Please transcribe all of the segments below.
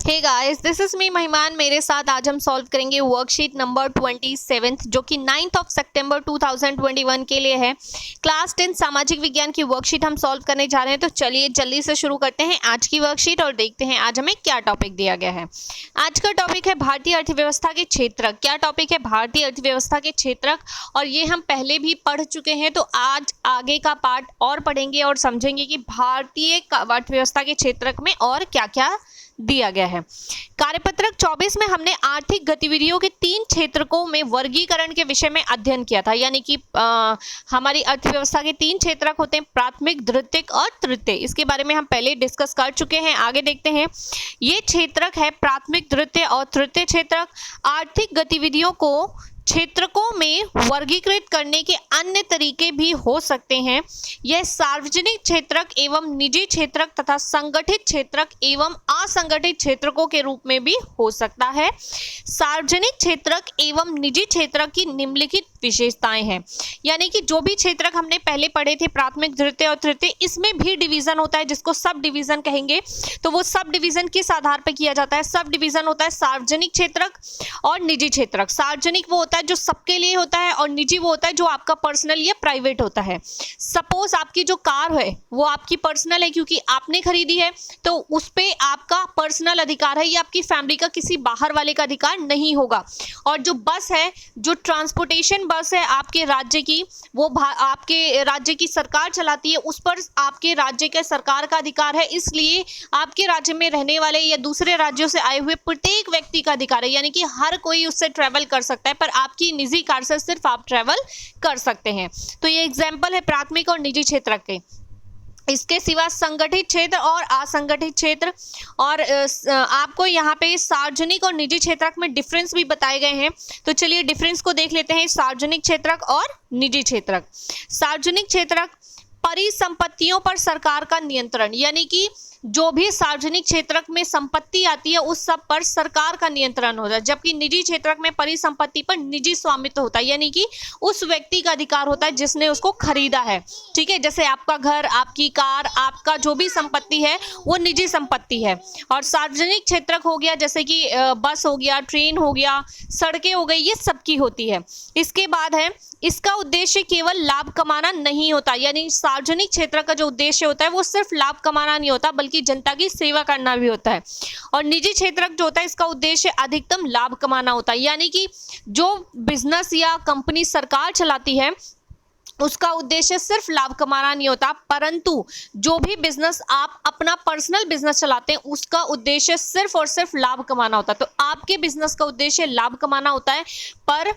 Hey guys, this is me Mahiman. मेरे साथ आज हम सॉल्व करेंगे वर्कशीट नंबर 27 जो कि 9 सितंबर 2021 के लिए है। क्लास 10 सामाजिक विज्ञान की वर्कशीट हम सॉल्व करने जा रहे हैं। तो चलिए जल्दी से शुरू करते हैं आज की वर्कशीट और देखते हैं आज हमें क्या टॉपिक दिया गया है। आज का टॉपिक है भारतीय अर्थव्यवस्था के क्षेत्रक। क्या टॉपिक है? भारतीय अर्थव्यवस्था के क्षेत्रक। और ये हम पहले भी पढ़ चुके हैं, तो आज आगे का पार्ट और पढ़ेंगे और समझेंगे कि भारतीय अर्थव्यवस्था के क्षेत्रक में और क्या क्या दिया गया है। कार्यपत्रक 24 में हमने आर्थिक गतिविधियों के 3 क्षेत्रकों में वर्गीकरण के विषय में अध्ययन किया था। यानी कि हमारी अर्थव्यवस्था के 3 क्षेत्रक होते हैं, प्राथमिक, द्वितीयक और तृतीय। इसके बारे में हम पहले डिस्कस कर चुके हैं। आगे देखते हैं। ये क्षेत्रक है प्राथमिक, द्वितीय और तृतीय क्षेत्रक। आर्थिक गतिविधियों को क्षेत्रकों में वर्गीकृत करने के अन्य तरीके भी हो सकते हैं। यह सार्वजनिक क्षेत्रक एवं निजी क्षेत्रक तथा संगठित क्षेत्रक एवं असंगठित क्षेत्रकों के रूप में भी हो सकता है। सार्वजनिक क्षेत्रक एवं निजी क्षेत्रक की निम्नलिखित विशेषताएं हैं। यानी कि जो भी क्षेत्रक हमने पहले पढ़े थे, प्राथमिक, द्वितीय और तृतीय, इसमें भी डिवीजन होता है जिसको सब डिवीजन कहेंगे। तो वो सब डिवीजन किस आधार पर किया जाता है? सब डिवीजन होता है सार्वजनिक क्षेत्रक और निजी क्षेत्रक। सार्वजनिक वो होता है जो सबके लिए होता है और निजी वो होता है जो आपका पर्सनल या प्राइवेट होता है। सपोज आपकी जो कार है वो आपकी पर्सनल है क्योंकि आपने खरीदी है, तो उस पे आपका पर्सनल अधिकार है, ये आपकी फैमिली का किसी बाहर वाले का अधिकार नहीं होगा। और जो बस है, जो ट्रांसपोर्टेशन बस है आपके राज्य की, वो आपके राज्य की सरकार चलाती है, उस पर आपके राज्य के सरकार का अधिकार है। इसलिए आपके राज्य में रहने वाले या दूसरे राज्यों से आए हुए प्रत्येक व्यक्ति का अधिकार है। यानी कि हर कोई उससे ट्रेवल कर सकता है, पर आपकी निजी कार से सिर्फ आप ट्रेवल कर सकते हैं। तो ये एग्जाम्पल है प्राथमिक और निजी क्षेत्र के। इसके सिवा संगठित क्षेत्र और असंगठित क्षेत्र, और आपको यहाँ पे सार्वजनिक और निजी क्षेत्रक में डिफरेंस भी बताए गए हैं। तो चलिए डिफरेंस को देख लेते हैं, सार्वजनिक क्षेत्रक और निजी क्षेत्रक। सार्वजनिक क्षेत्रक परिसंपत्तियों पर सरकार का नियंत्रण, यानी कि जो भी सार्वजनिक क्षेत्रक में संपत्ति आती है उस सब पर सरकार का नियंत्रण होता है, जबकि निजी क्षेत्रक में परिसंपत्ति पर निजी स्वामित्व होता है। यानी कि उस व्यक्ति का अधिकार होता है जिसने उसको खरीदा है। ठीक है, जैसे आपका घर, आपकी कार, आपका जो भी संपत्ति है वो निजी संपत्ति है। और सार्वजनिक क्षेत्रक हो गया जैसे कि बस हो गया, ट्रेन हो गया, सड़कें हो गई, ये सबकी होती है। इसके बाद है, इसका उद्देश्य केवल लाभ कमाना नहीं होता। यानी सार्वजनिक क्षेत्र का जो उद्देश्य होता है वो सिर्फ लाभ कमाना नहीं होता बल्कि जनता की सेवा करना भी होता है। और निजी क्षेत्र जो होता है इसका उद्देश्य अधिकतम लाभ कमाना होता है। यानी कि जो बिजनेस या कंपनी सरकार चलाती है उसका उद्देश्य सिर्फ लाभ कमाना नहीं होता, परंतु जो भी बिजनेस आप अपना पर्सनल बिजनेस चलाते हैं उसका उद्देश्य सिर्फ और सिर्फ लाभ कमाना होता है। तो आपके बिजनेस का उद्देश्य लाभ कमाना होता है, पर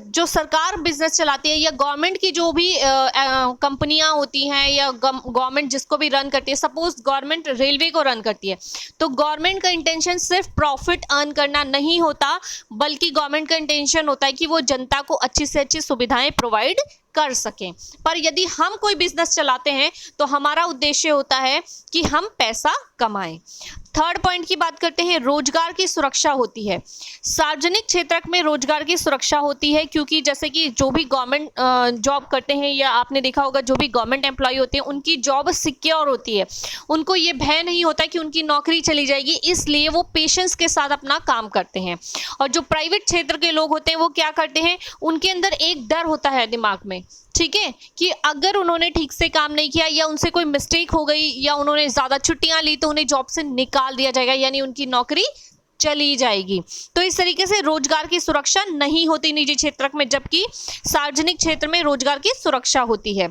जो सरकार बिजनेस चलाती है या गवर्नमेंट की जो भी कंपनियां होती हैं या गवर्नमेंट जिसको भी रन करती है, सपोज गवर्नमेंट रेलवे को रन करती है, तो गवर्नमेंट का इंटेंशन सिर्फ प्रॉफिट अर्न करना नहीं होता, बल्कि गवर्नमेंट का इंटेंशन होता है कि वो जनता को अच्छी से अच्छी सुविधाएं प्रोवाइड कर सकें। पर यदि हम कोई बिजनेस चलाते हैं तो हमारा उद्देश्य होता है कि हम पैसा कमाएं। थर्ड पॉइंट की बात करते हैं, रोजगार की सुरक्षा होती है। सार्वजनिक क्षेत्र में रोजगार की सुरक्षा होती है क्योंकि जैसे कि जो भी गवर्नमेंट जॉब करते हैं या आपने देखा होगा जो भी गवर्नमेंट एम्प्लॉय होते हैं उनकी जॉब सिक्योर होती है। उनको ये भय नहीं होता कि उनकी नौकरी चली जाएगी, इसलिए वो पेशेंस के साथ अपना काम करते हैं। और जो प्राइवेट क्षेत्र के लोग होते हैं वो क्या करते हैं, उनके अंदर एक डर होता है दिमाग में, ठीक है, कि अगर उन्होंने ठीक से काम नहीं किया या उनसे कोई मिस्टेक हो गई या उन्होंने ज़्यादा छुट्टियां ली तो उन्हें जॉब से निकाल दिया जाएगा, यानी उनकी नौकरी चली जाएगी। तो इस तरीके से रोजगार की सुरक्षा नहीं होती निजी क्षेत्र में, जबकि सार्वजनिक क्षेत्र में रोजगार की सुरक्षा होती है।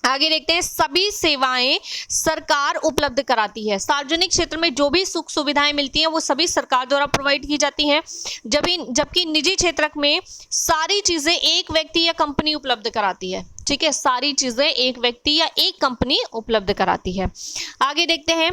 आगे देखते हैं, सभी सेवाएं सरकार उपलब्ध कराती है। सार्वजनिक क्षेत्र में जो भी सुख सुविधाएं मिलती हैं वो सभी सरकार द्वारा प्रोवाइड की जाती हैं, जबकि निजी क्षेत्र में सारी चीजें एक व्यक्ति या कंपनी उपलब्ध कराती है। ठीक है, सारी चीजें एक व्यक्ति या एक कंपनी उपलब्ध कराती है। आगे देखते हैं,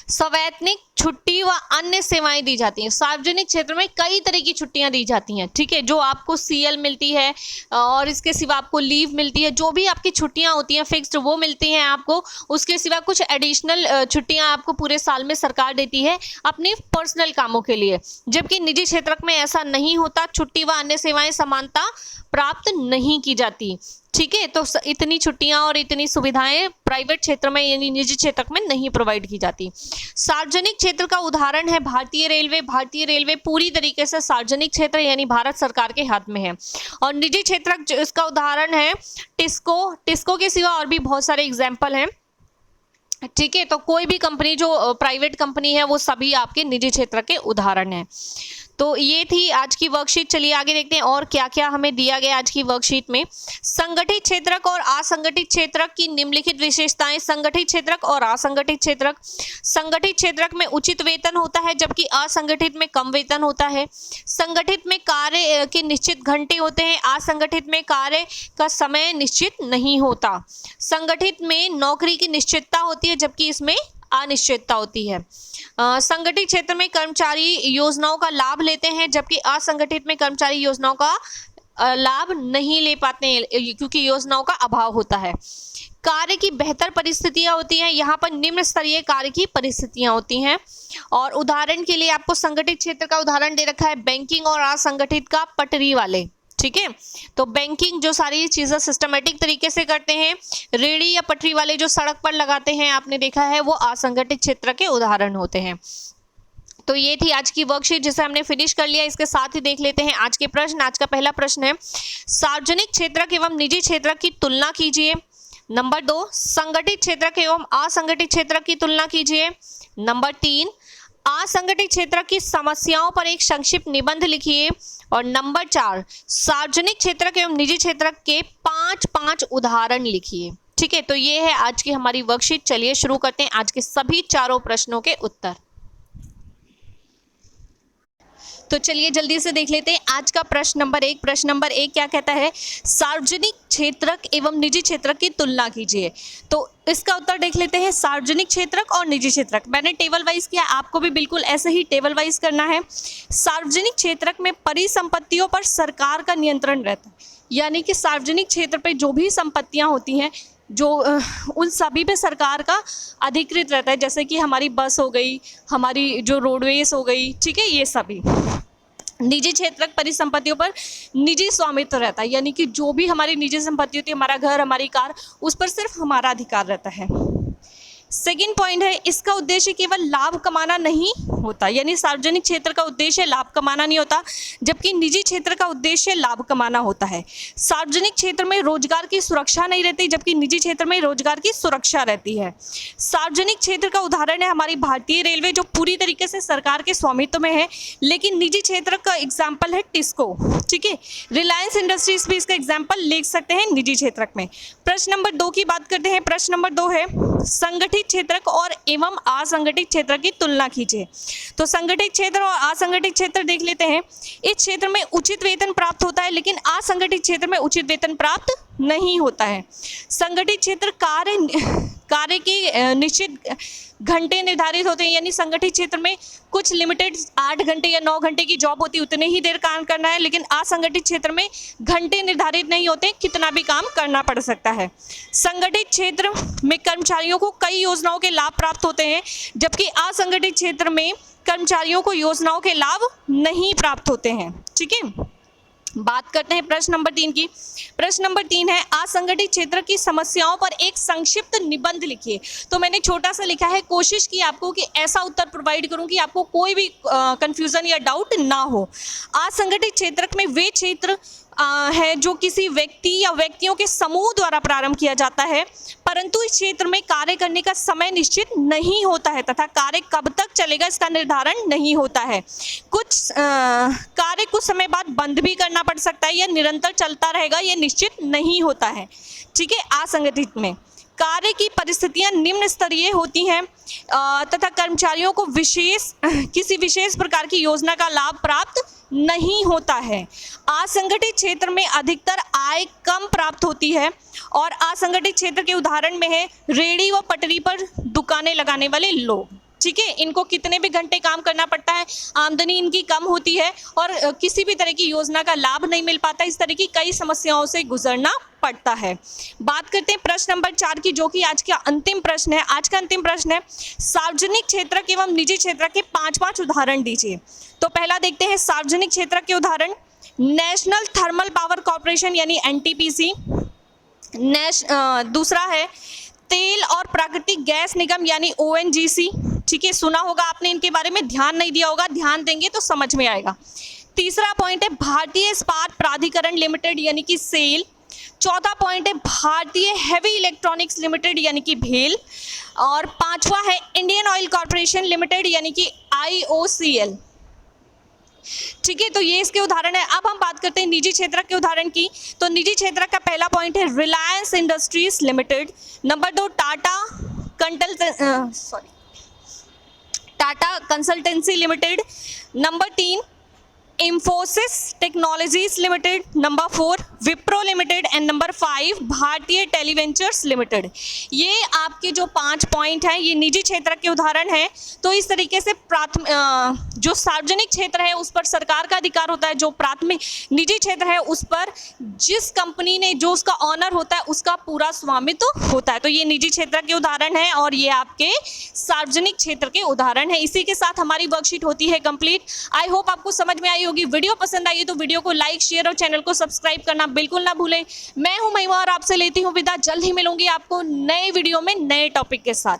सवैतनिक छुट्टी व अन्य सेवाएं दी जाती हैं। सार्वजनिक क्षेत्र में कई तरह की छुट्टियां दी जाती हैं, ठीक है, जो आपको सीएल मिलती है और इसके सिवा आपको लीव मिलती है। जो भी आपकी छुट्टियां होती हैं फिक्स्ड वो मिलती हैं आपको, उसके सिवा कुछ एडिशनल छुट्टियां आपको पूरे साल में सरकार देती है अपने पर्सनल कामों के लिए। जबकि निजी क्षेत्र में ऐसा नहीं होता, छुट्टी व अन्य सेवाएं समानता प्राप्त नहीं की जाती। ठीक है। तो इतनी छुट्टियां और इतनी सुविधाएं प्राइवेट क्षेत्र में यानी निजी क्षेत्र में नहीं प्रोवाइड की जाती। सार्वजनिक क्षेत्र का उदाहरण है भारतीय रेलवे। भारतीय रेलवे पूरी तरीके से सार्वजनिक क्षेत्र यानी भारत सरकार के हाथ में है। और निजी क्षेत्र इसका उदाहरण है टिस्को। टिस्को के सिवा और भी बहुत सारे एग्जाम्पल हैं। ठीक है, तो कोई भी कंपनी जो प्राइवेट कंपनी है वो सभी आपके निजी क्षेत्र के उदाहरण हैं। तो ये थी आज की वर्कशीट। चलिए आगे देखते हैं और क्या क्या हमें दिया गया आज की वर्कशीट में। संगठित क्षेत्रक और असंगठित क्षेत्रक की निम्नलिखित विशेषताएं। संगठित क्षेत्रक और असंगठित क्षेत्रक। संगठित क्षेत्रक में उचित वेतन होता है जबकि असंगठित में कम वेतन होता है। संगठित में कार्य के निश्चित घंटे होते हैं, असंगठित में कार्य का समय निश्चित नहीं होता। संगठित में नौकरी की निश्चितता होती है जबकि इसमें अनिश्चितता होती है। संगठित क्षेत्र में कर्मचारी योजनाओं का लाभ लेते हैं जबकि असंगठित में कर्मचारी योजनाओं का लाभ नहीं ले पाते हैं क्योंकि योजनाओं का अभाव होता है। कार्य की बेहतर परिस्थितियां होती हैं, यहाँ पर निम्न स्तरीय कार्य की परिस्थितियां होती हैं। और उदाहरण के लिए आपको संगठित क्षेत्र का उदाहरण दे रखा है बैंकिंग और असंगठित का पटरी वाले। ठीक है, तो बैंकिंग जो सारी चीज़ें सिस्टमेटिक तरीके से करते हैं, रेडी या पटरी वाले जो सड़क पर लगाते हैं आपने देखा है, वो असंगठित क्षेत्र के उदाहरण होते हैं। तो ये थी आज की वर्कशीट जिसे हमने फिनिश कर लिया। इसके साथ ही देख लेते हैं आज के प्रश्न। आज का पहला प्रश्न है सार्वजनिक क्षेत्रक एवं निजी क्षेत्रक की तुलना कीजिए। नंबर 2 संगठित क्षेत्रक एवं असंगठित क्षेत्रक की तुलना कीजिए। नंबर 3 असंगठित क्षेत्र की समस्याओं पर एक संक्षिप्त निबंध लिखिए। और नंबर 4 सार्वजनिक क्षेत्र एवं निजी क्षेत्र के 5 उदाहरण लिखिए। ठीक है, तो ये है आज की हमारी वर्कशीट। चलिए शुरू करते हैं आज के सभी चारों प्रश्नों के उत्तर। तो चलिए जल्दी से देख लेते हैं आज का प्रश्न नंबर 1। प्रश्न नंबर 1 क्या कहता है सार्वजनिक क्षेत्रक एवं निजी क्षेत्रक की तुलना कीजिए। तो इसका उत्तर देख लेते हैं सार्वजनिक क्षेत्रक और निजी क्षेत्रक। मैंने टेबल वाइज किया, आपको भी बिल्कुल ऐसे ही टेबल वाइज करना है। सार्वजनिक क्षेत्रक में परिसंपत्तियों पर सरकार का नियंत्रण रहता है, यानी कि सार्वजनिक क्षेत्र पर जो भी संपत्तियां होती हैं जो उन सभी पे सरकार का अधिकृत रहता है, जैसे कि हमारी बस हो गई, हमारी जो रोडवेज हो गई, ठीक है, ये सभी। निजी क्षेत्रक परिसंपत्तियों पर निजी स्वामित्व रहता है, यानी कि जो भी हमारी निजी संपत्ति होती है, हमारा घर, हमारी कार, उस पर सिर्फ हमारा अधिकार रहता है। सेकेंड पॉइंट है इसका उद्देश्य केवल लाभ कमाना नहीं होता, यानी सार्वजनिक क्षेत्र का उद्देश्य लाभ कमाना नहीं होता जबकि निजी क्षेत्र का उद्देश्य लाभ कमाना होता है। सार्वजनिक क्षेत्र में रोजगार की सुरक्षा नहीं रहती जबकि निजी क्षेत्र में रोजगार की सुरक्षा रहती है। सार्वजनिक क्षेत्र का उदाहरण है हमारी भारतीय रेलवे जो पूरी तरीके से सरकार के स्वामित्व में है, लेकिन निजी क्षेत्र का एग्जाम्पल है टिस्को। ठीक है, रिलायंस इंडस्ट्रीज भी इसका एग्जाम्पल ले सकते हैं निजी क्षेत्र में। प्रश्न नंबर 2 की बात करते हैं। प्रश्न नंबर 2 है संगठित क्षेत्रक और एवं असंगठित क्षेत्र की तुलना कीजिए। तो संगठित क्षेत्र और असंगठित क्षेत्र देख लेते हैं। इस क्षेत्र में उचित वेतन प्राप्त होता है लेकिन असंगठित क्षेत्र में उचित वेतन प्राप्त नहीं होता है। संगठित क्षेत्र कार्य के निश्चित घंटे निर्धारित होते हैं, यानी संगठित क्षेत्र में कुछ लिमिटेड 8 घंटे या 9 घंटे की जॉब होती है, उतने ही देर काम करना है, लेकिन असंगठित क्षेत्र में घंटे निर्धारित नहीं होते, कितना भी काम करना पड़ सकता है। संगठित क्षेत्र में कर्मचारियों को कई योजनाओं के लाभ प्राप्त होते हैं जबकि असंगठित क्षेत्र में कर्मचारियों को योजनाओं के लाभ नहीं प्राप्त होते हैं। ठीक है, बात करते हैं प्रश्न नंबर 3 की। प्रश्न नंबर 3 है असंगठित क्षेत्र की समस्याओं पर एक संक्षिप्त निबंध लिखिए। तो मैंने छोटा सा लिखा है, कोशिश की आपको कि ऐसा उत्तर प्रोवाइड करूं कि आपको कोई भी कंफ्यूजन या डाउट ना हो। असंगठित क्षेत्र में वे क्षेत्र है जो किसी व्यक्ति या व्यक्तियों के समूह द्वारा प्रारंभ किया जाता है, परंतु इस क्षेत्र में कार्य करने का समय निश्चित नहीं होता है तथा कार्य कब तक चलेगा इसका निर्धारण नहीं होता है। कुछ कार्य कुछ समय बाद बंद भी करना पड़ सकता है या निरंतर चलता रहेगा, यह निश्चित नहीं होता है। ठीक है, असंगठित में कार्य की परिस्थितियां निम्न स्तरीय होती हैं तथा कर्मचारियों को किसी विशेष प्रकार की योजना का लाभ प्राप्त नहीं होता है। असंगठित क्षेत्र में अधिकतर आय कम प्राप्त होती है और असंगठित क्षेत्र के उदाहरण में है रेहड़ी व पटरी पर दुकानें लगाने वाले लोग। ठीक है, इनको कितने भी घंटे काम करना पड़ता है, आमदनी इनकी कम होती है और किसी भी तरह की योजना का लाभ नहीं मिल पाता, इस तरह की कई समस्याओं से गुजरना पड़ता है। बात करते हैं प्रश्न नंबर 4 की, जो कि आज का अंतिम प्रश्न है। आज का अंतिम प्रश्न है सार्वजनिक क्षेत्र एवं निजी क्षेत्र के 5 उदाहरण दीजिए। तो पहला देखते हैं सार्वजनिक क्षेत्र के उदाहरण। नेशनल थर्मल पावर कॉर्पोरेशन यानी NTPC, दूसरा है तेल और प्राकृतिक गैस निगम यानी ONGC, ठीक है, सुना होगा आपने इनके बारे में, ध्यान नहीं दिया होगा, ध्यान देंगे तो समझ में आएगा। तीसरा पॉइंट है भारतीय इस्पात प्राधिकरण लिमिटेड यानी कि सेल। चौथा पॉइंट है भारतीय हैवी इलेक्ट्रॉनिक्स लिमिटेड यानी कि भेल। और पांचवा है इंडियन ऑयल कॉर्पोरेशन लिमिटेड यानी कि IOCL, ठीक है। तो ये इसके उदाहरण है। अब हम बात करते हैं निजी क्षेत्र के उदाहरण की। तो निजी क्षेत्र का पहला पॉइंट है Reliance industries limited. Number 2 Tata consultancy limited. Number 3 Infosys technologies limited. Number 4 Wipro limited and number 5 भारतीय टेलीवेंचर्स लिमिटेड। ये आपके जो 5 पॉइंट हैं ये निजी क्षेत्र के उदाहरण हैं। तो इस तरीके से जो सार्वजनिक क्षेत्र है उस पर सरकार का अधिकार होता है, जो प्राथमिक निजी क्षेत्र है उस पर जिस कंपनी ने जो उसका ऑनर होता है उसका पूरा स्वामित्व होता है। तो ये निजी क्षेत्र के उदाहरण है और ये आपके सार्वजनिक क्षेत्र के उदाहरण है। इसी के साथ हमारी वर्कशीट होती है कंप्लीट। आई होप आपको समझ में आई होगी। वीडियो पसंद आई तो वीडियो को लाइक, शेयर और चैनल को सब्सक्राइब करना बिल्कुल ना भूलें। मैं हूं महिमा और आपसे लेती हूं विदा। जल्द ही मिलूंगी आपको नए वीडियो में नए टॉपिक के साथ।